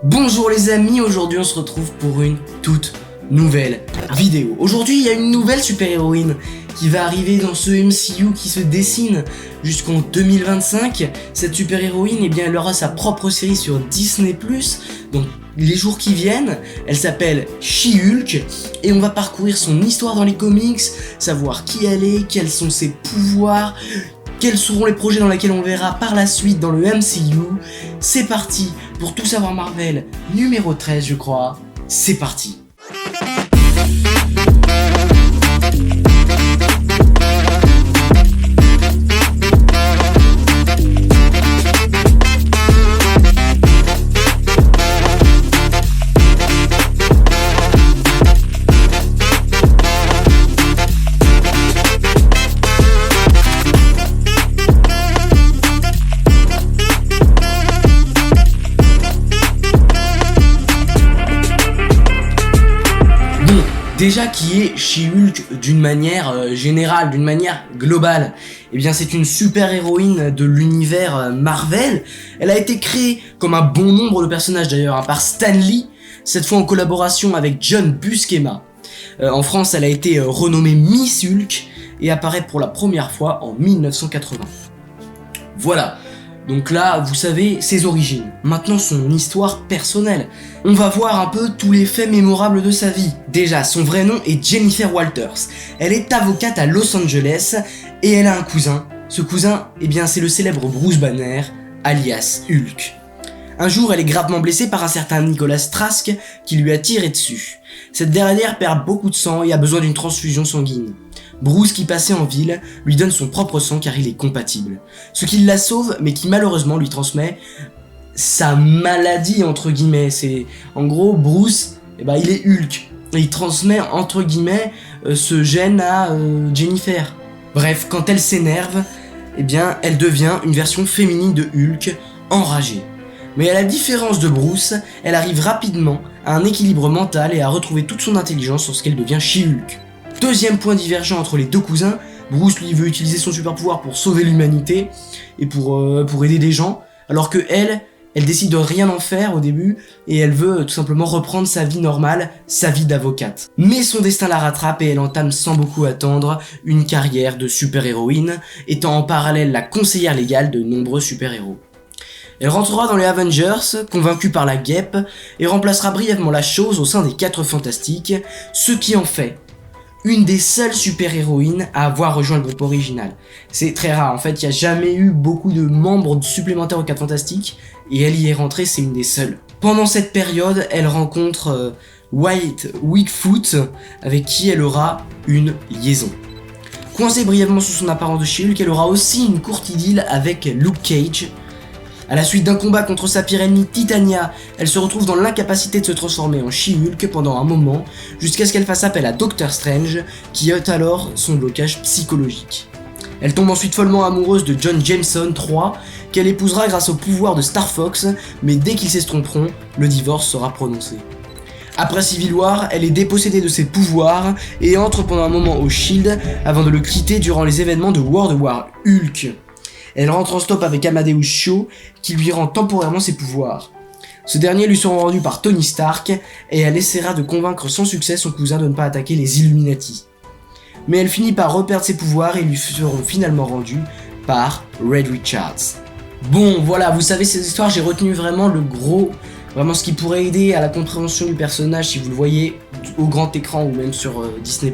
Bonjour les amis, aujourd'hui on se retrouve pour une toute nouvelle vidéo. Aujourd'hui il y a une nouvelle super-héroïne qui va arriver dans ce MCU qui se dessine jusqu'en 2025. Cette super-héroïne, eh bien, elle aura sa propre série sur Disney+, donc les jours qui viennent. Elle s'appelle She-Hulk et on va parcourir son histoire dans les comics, savoir qui elle est, quels sont ses pouvoirs, quels seront les projets dans lesquels on verra par la suite dans le MCU. C'est parti pour Tout savoir Marvel numéro 13 je crois. C'est parti. Déjà, qui est She-Hulk d'une manière générale, d'une manière globale? Eh bien, c'est une super-héroïne de l'univers Marvel. Elle a été créée, comme un bon nombre de personnages d'ailleurs, par Stan Lee, cette fois en collaboration avec John Buscema. En France, elle a été renommée Miss Hulk et apparaît pour la première fois en 1980. Voilà. Donc là, vous savez, ses origines. Maintenant, son histoire personnelle. On va voir un peu tous les faits mémorables de sa vie. Déjà, son vrai nom est Jennifer Walters. Elle est avocate à Los Angeles et elle a un cousin. Ce cousin, eh bien, c'est le célèbre Bruce Banner, alias Hulk. Un jour, elle est gravement blessée par un certain Nicholas Trask qui lui a tiré dessus. Cette dernière perd beaucoup de sang et a besoin d'une transfusion sanguine. Bruce, qui passait en ville, lui donne son propre sang car il est compatible. Ce qui la sauve, mais qui malheureusement lui transmet sa maladie, entre guillemets. C'est, en gros, Bruce, eh ben, il est Hulk. Et il transmet, entre guillemets, ce gène à Jennifer. Bref, quand elle s'énerve, eh bien, elle devient une version féminine de Hulk, enragée. Mais à la différence de Bruce, elle arrive rapidement à un équilibre mental et à retrouver toute son intelligence lorsqu'elle devient She-Hulk. Deuxième point divergent entre les deux cousins, Bruce lui veut utiliser son super pouvoir pour sauver l'humanité et pour aider des gens, alors que elle décide de rien en faire au début et elle veut tout simplement reprendre sa vie normale, sa vie d'avocate. Mais son destin la rattrape et elle entame sans beaucoup attendre une carrière de super-héroïne, étant en parallèle la conseillère légale de nombreux super-héros. Elle rentrera dans les Avengers, convaincue par la guêpe, et remplacera brièvement la chose au sein des 4 Fantastiques, ce qui en fait une des seules super-héroïnes à avoir rejoint le groupe original. C'est très rare, en fait, il n'y a jamais eu beaucoup de membres supplémentaires aux 4 Fantastiques, et elle y est rentrée, c'est une des seules. Pendant cette période, elle rencontre White Wigfoot, avec qui elle aura une liaison. Coincée brièvement sous son apparence de She-Hulk, elle aura aussi une courte idylle avec Luke Cage. À la suite d'un combat contre sa pire ennemie Titania, elle se retrouve dans l'incapacité de se transformer en She-Hulk pendant un moment, jusqu'à ce qu'elle fasse appel à Doctor Strange, qui ôte alors son blocage psychologique. Elle tombe ensuite follement amoureuse de John Jameson III, qu'elle épousera grâce au pouvoir de Star Fox, mais dès qu'ils s'estomperont, le divorce sera prononcé. Après Civil War, elle est dépossédée de ses pouvoirs et entre pendant un moment au SHIELD avant de le quitter durant les événements de World War Hulk. Elle rentre en stop avec Amadeus Cho, qui lui rend temporairement ses pouvoirs. Ce dernier lui sera rendu par Tony Stark, et elle essaiera de convaincre sans succès son cousin de ne pas attaquer les Illuminati. Mais elle finit par reperdre ses pouvoirs et lui seront finalement rendus par Reed Richards. Bon, voilà, vous savez ces histoires, j'ai retenu vraiment le gros, vraiment ce qui pourrait aider à la compréhension du personnage si vous le voyez au grand écran ou même sur Disney+.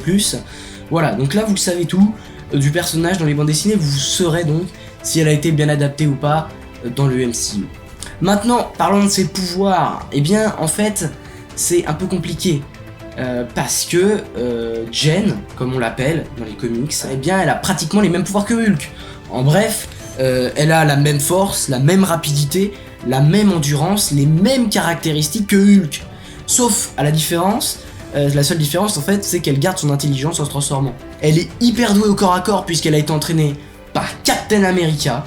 Voilà, donc là vous savez tout du personnage dans les bandes dessinées, vous saurez donc si elle a été bien adaptée ou pas dans le MCU. Maintenant, parlons de ses pouvoirs. Eh bien, en fait, c'est un peu compliqué. Parce que Jen, comme on l'appelle dans les comics, eh bien, elle a pratiquement les mêmes pouvoirs que Hulk. En bref, elle a la même force, la même rapidité, la même endurance, les mêmes caractéristiques que Hulk. Sauf, à la différence, la seule différence, en fait, c'est qu'elle garde son intelligence en se transformant. Elle est hyper douée au corps à corps puisqu'elle a été entraînée par Captain America,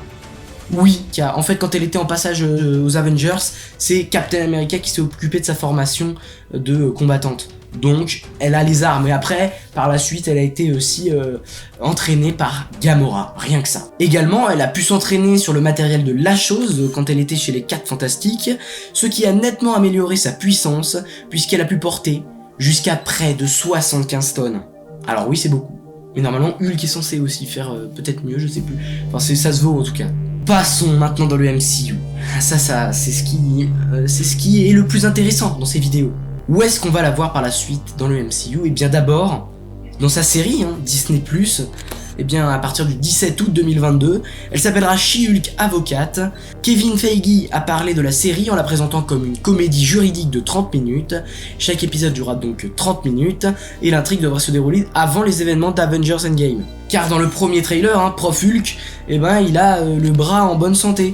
Oui, en fait quand elle était en passage aux Avengers, c'est Captain America qui s'est occupé de sa formation de combattante. Donc elle a les armes, et après, par la suite, elle a été aussi entraînée par Gamora, rien que ça. Également, elle a pu s'entraîner sur le matériel de la chose quand elle était chez les 4 Fantastiques, ce qui a nettement amélioré sa puissance, puisqu'elle a pu porter jusqu'à près de 75 tonnes. Alors oui, c'est beaucoup. Mais normalement, Hulk est censé aussi faire peut-être mieux, je sais plus. Enfin, ça se vaut en tout cas. Passons maintenant dans le MCU. Ça, c'est ce qui est le plus intéressant dans ces vidéos. Où est-ce qu'on va la voir par la suite dans le MCU? Et bien d'abord, dans sa série, Disney+, et bien à partir du 17 août 2022, elle s'appellera She-Hulk Avocate. Kevin Feige a parlé de la série en la présentant comme une comédie juridique de 30 minutes. Chaque épisode durera donc 30 minutes, et l'intrigue devrait se dérouler avant les événements d'Avengers Endgame. Car dans le premier trailer, Prof Hulk, il a le bras en bonne santé.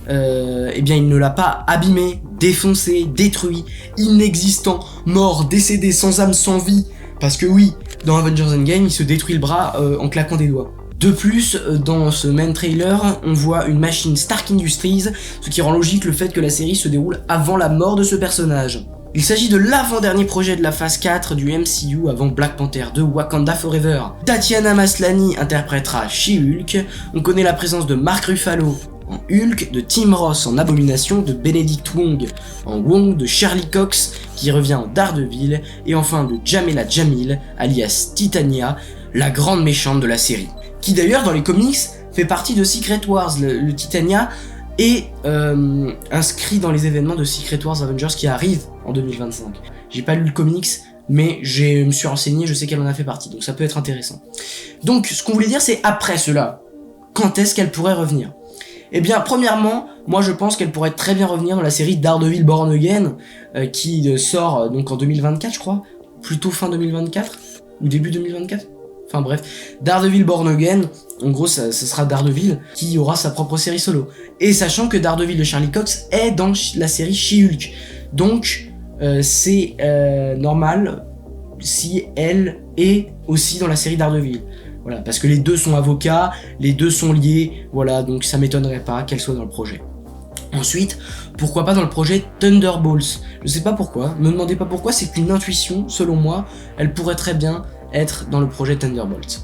Il ne l'a pas abîmé, défoncé, détruit, inexistant, mort, décédé, sans âme, sans vie. Parce que oui, dans Avengers Endgame, il se détruit le bras en claquant des doigts. De plus, dans ce même trailer, on voit une machine Stark Industries, ce qui rend logique le fait que la série se déroule avant la mort de ce personnage. Il s'agit de l'avant-dernier projet de la phase 4 du MCU avant Black Panther 2 Wakanda Forever. Tatiana Maslany interprétera She-Hulk, on connaît la présence de Mark Ruffalo en Hulk, de Tim Roth en Abomination, de Benedict Wong en Wong, de Charlie Cox qui revient en Daredevil, et enfin de Jamila Jamil, alias Titania, la grande méchante de la série. Qui d'ailleurs dans les comics fait partie de Secret Wars, le Titania est inscrit dans les événements de Secret Wars Avengers qui arrivent en 2025. J'ai pas lu le comics, mais je me suis renseigné, je sais qu'elle en a fait partie, donc ça peut être intéressant. Donc ce qu'on voulait dire c'est après cela, quand est-ce qu'elle pourrait revenir? Eh bien, premièrement, moi je pense qu'elle pourrait très bien revenir dans la série Daredevil Born Again, qui sort donc en 2024, je crois, plutôt fin 2024, ou début 2024. Enfin bref, Daredevil Born Again, en gros, ce sera Daredevil qui aura sa propre série solo. Et sachant que Daredevil de Charlie Cox est dans la série She-Hulk, donc c'est normal si elle est aussi dans la série Daredevil. Voilà, parce que les deux sont avocats, les deux sont liés, voilà, donc ça m'étonnerait pas qu'elle soit dans le projet. Ensuite, pourquoi pas dans le projet Thunderbolts? Je sais pas pourquoi, me demandez pas pourquoi, c'est qu'une intuition, selon moi, elle pourrait très bien être dans le projet Thunderbolts.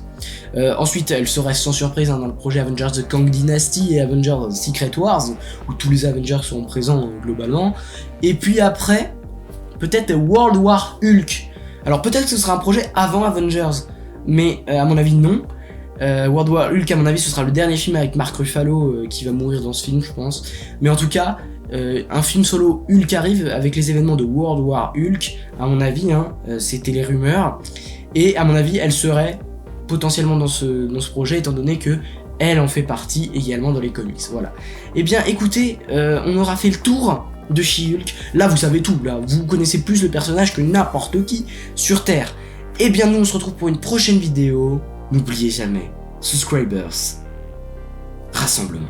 Ensuite, elle serait sans surprise dans le projet Avengers The Kang Dynasty et Avengers Secret Wars, où tous les Avengers seront présents globalement. Et puis après, peut-être World War Hulk. Alors peut-être que ce sera un projet avant Avengers, mais à mon avis non. World War Hulk, à mon avis, ce sera le dernier film avec Mark Ruffalo qui va mourir dans ce film, je pense. Mais en tout cas, un film solo Hulk arrive avec les événements de World War Hulk. À mon avis, c'était les rumeurs. Et à mon avis, elle serait potentiellement dans ce projet, étant donné que elle en fait partie également dans les comics. Voilà. Eh bien, écoutez, on aura fait le tour de She-Hulk. Là, vous savez tout. Là, vous connaissez plus le personnage que n'importe qui sur Terre. Eh bien, nous, on se retrouve pour une prochaine vidéo. N'oubliez jamais, subscribers, rassemblement.